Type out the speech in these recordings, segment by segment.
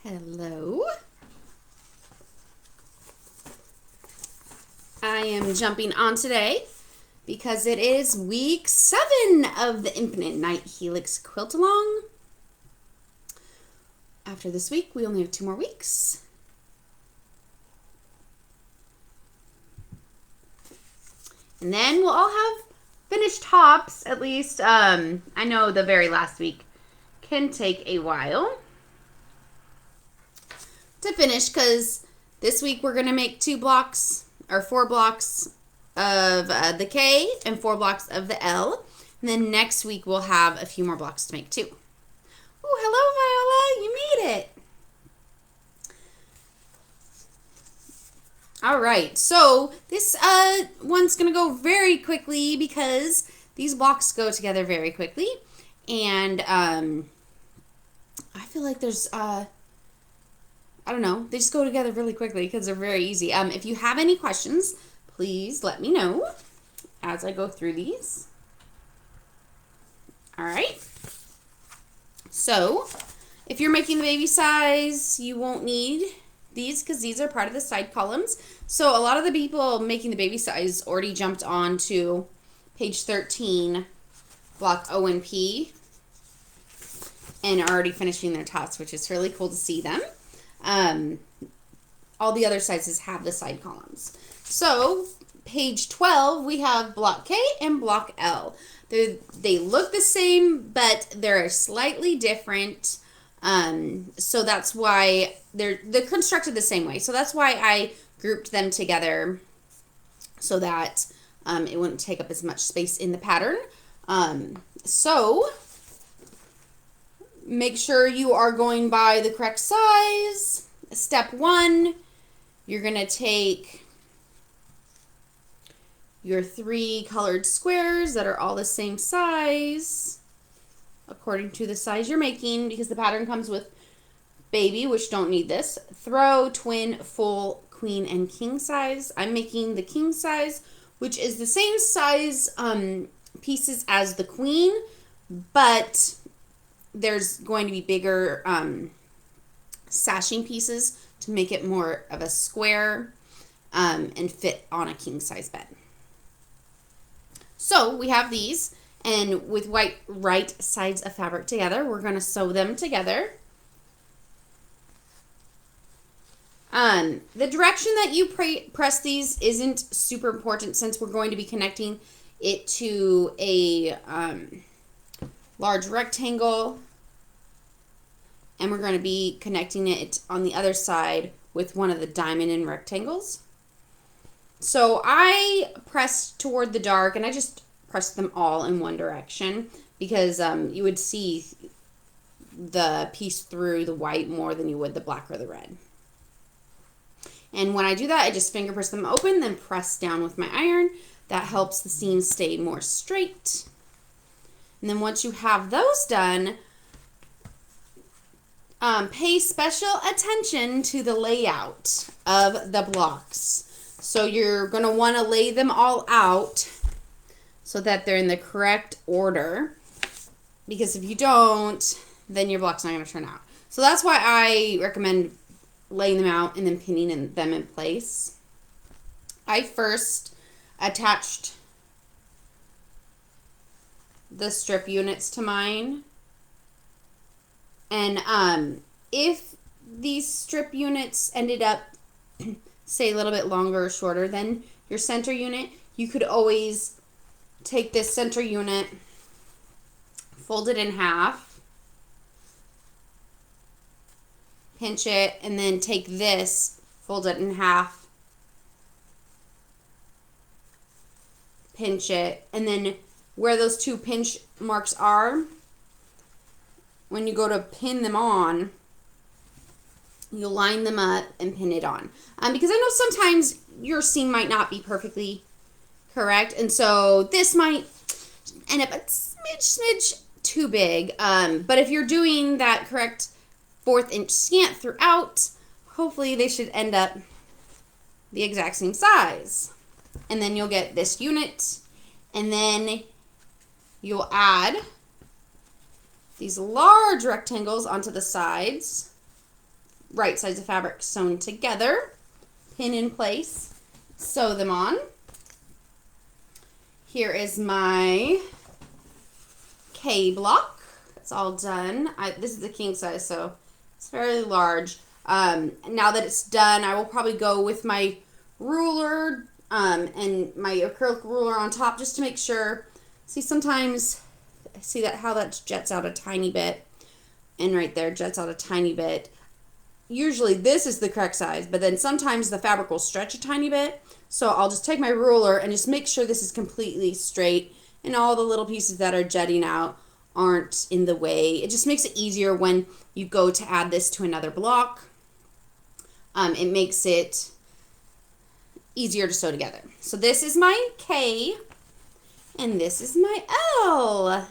Hello. I am jumping on today because it is week 7 of the Infinite Night Helix Quilt Along. After this week, we only have 2 more weeks. And then we'll all have finished tops, at least. I know the very last week can take a while to finish because this week we're going to make 4 blocks of the K and 4 blocks of the L. And then next week we'll have a few more blocks to make too. Oh, hello, Viola. You made it. All right. So this one's going to go very quickly because these blocks go together very quickly. And I feel like there's I don't know. They just go together really quickly because they're very easy. If you have any questions, please let me know as I go through these. All right. So, if you're making the baby size, you won't need these because these are part of the side columns. So, a lot of the people making the baby size already jumped on to page 13, block O and P, and are already finishing their tops, which is really cool to see them. All the other sizes have the side columns. So, page 12, we have block K and block L. They look the same, but they're slightly different. So that's why they're constructed the same way. So that's why I grouped them together so that it wouldn't take up as much space in the pattern. So make sure you are going by the correct size. Step 1, you're going to take your 3 colored squares that are all the same size according to the size you're making, because the pattern comes with baby, which don't need this, throw, twin, full, queen, and king size. I'm making the king size, which is the same size pieces as the queen, but there's going to be bigger sashing pieces to make it more of a square and fit on a king size bed. So we have these, and with right sides of fabric together, we're going to sew them together. The direction that you press these isn't super important since we're going to be connecting it to a large rectangle, and we're going to be connecting it on the other side with one of the diamond and rectangles. So I pressed toward the dark, and I just pressed them all in one direction because you would see the piece through the white more than you would the black or the red. And when I do that, I just finger press them open, then press down with my iron. That helps the seams stay more straight. And then once you have those done, pay special attention to the layout of the blocks. So you're going to want to lay them all out so that they're in the correct order. Because if you don't, then your block's not going to turn out. So that's why I recommend laying them out and then pinning them in place. I first attached the strip units to mine. And if these strip units ended up, say, a little bit longer or shorter than your center unit, you could always take this center unit, fold it in half, pinch it, and then take this, fold it in half, pinch it, and then where those 2 pinch marks are, when you go to pin them on, you'll line them up and pin it on. Because I know sometimes your seam might not be perfectly correct, and so this might end up a smidge too big. But if you're doing that correct 1/4 inch scant throughout, hopefully they should end up the exact same size. And then you'll get this unit, and then you'll add these large rectangles onto the sides right sides of fabric sewn together, pin in place, sew them on. Here is my K block. It's all done. This is the king size, so it's fairly large. Now that it's done, I will probably go with my ruler and my acrylic ruler on top just to make sure. See, sometimes, see that how that jets out a tiny bit, and right there jets out a tiny bit. Usually this is the correct size, but then sometimes the fabric will stretch a tiny bit. So I'll just take my ruler and just make sure this is completely straight and all the little pieces that are jetting out aren't in the way. It just makes it easier when you go to add this to another block. It makes it easier to sew together. So this is my K and this is my L.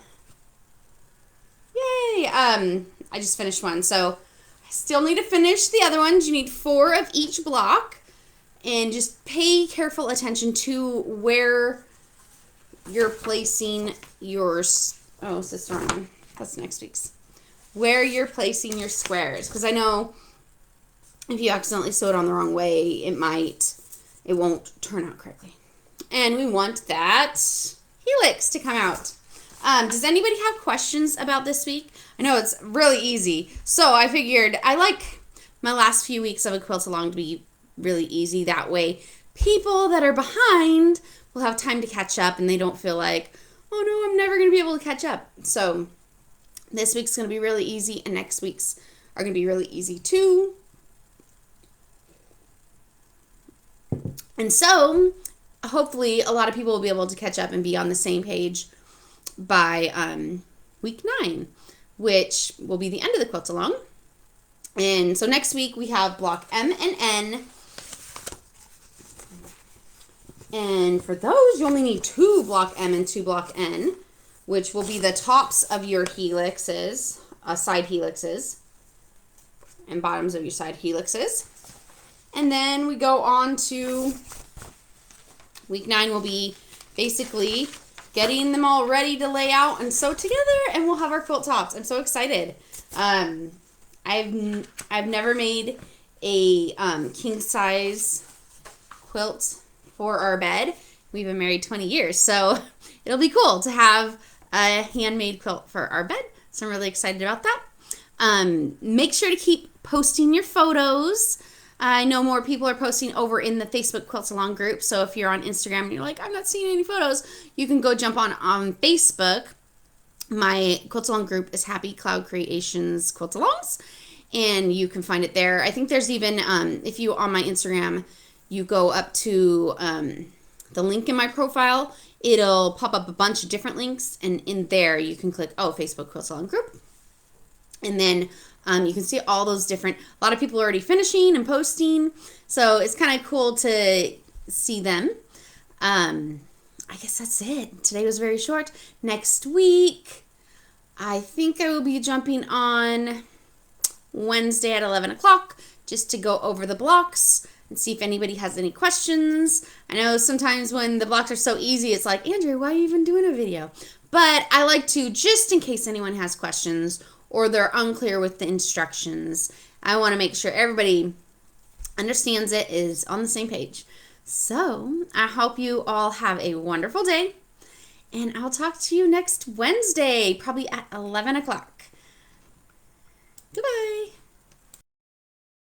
Yay! I just finished one, so I still need to finish the other ones. You need 4 of each block, and just pay careful attention to where you're placing your, oh, is this wrong? That's next week's. Where you're placing your squares, because I know if you accidentally sew it on the wrong way, it won't turn out correctly. And we want that helix to come out. Does anybody have questions about this week? I know it's really easy. So I figured I like my last few weeks of a quilt along to be really easy. That way people that are behind will have time to catch up and they don't feel like, oh no, I'm never going to be able to catch up. So this week's going to be really easy and next week's are going to be really easy too. And so hopefully a lot of people will be able to catch up and be on the same page by week 9, which will be the end of the quilt along. And so next week we have block M and N. And for those, you only need 2 block M and 2 block N, which will be the tops of your helixes, side helixes, and bottoms of your side helixes. And then we go on to week 9 will be basically getting them all ready to lay out and sew together, and we'll have our quilt tops. I'm so excited. I've never made a king size quilt for our bed. We've been married 20 years, so it'll be cool to have a handmade quilt for our bed. So I'm really excited about that. Make sure to keep posting your photos. I know more people are posting over in the Facebook Quilts Along group, so if you're on Instagram and you're like, I'm not seeing any photos, you can go jump on Facebook. My Quilts Along group is Happy Cloud Creations Quilts Alongs, and you can find it there. I think there's even, if you on my Instagram, you go up to the link in my profile, it'll pop up a bunch of different links, and in there you can click, oh, Facebook Quilts Along group, and then you can see all those different, a lot of people are already finishing and posting, so it's kind of cool to see them. I guess that's it. Today was very short. Next week, I think I will be jumping on Wednesday at 11 o'clock just to go over the blocks and see if anybody has any questions. I know sometimes when the blocks are so easy, it's like, Andrew, why are you even doing a video? But I like to, just in case anyone has questions or they're unclear with the instructions, I want to make sure everybody understands it, is on the same page. So I hope you all have a wonderful day, and I'll talk to you next Wednesday, probably at 11 o'clock.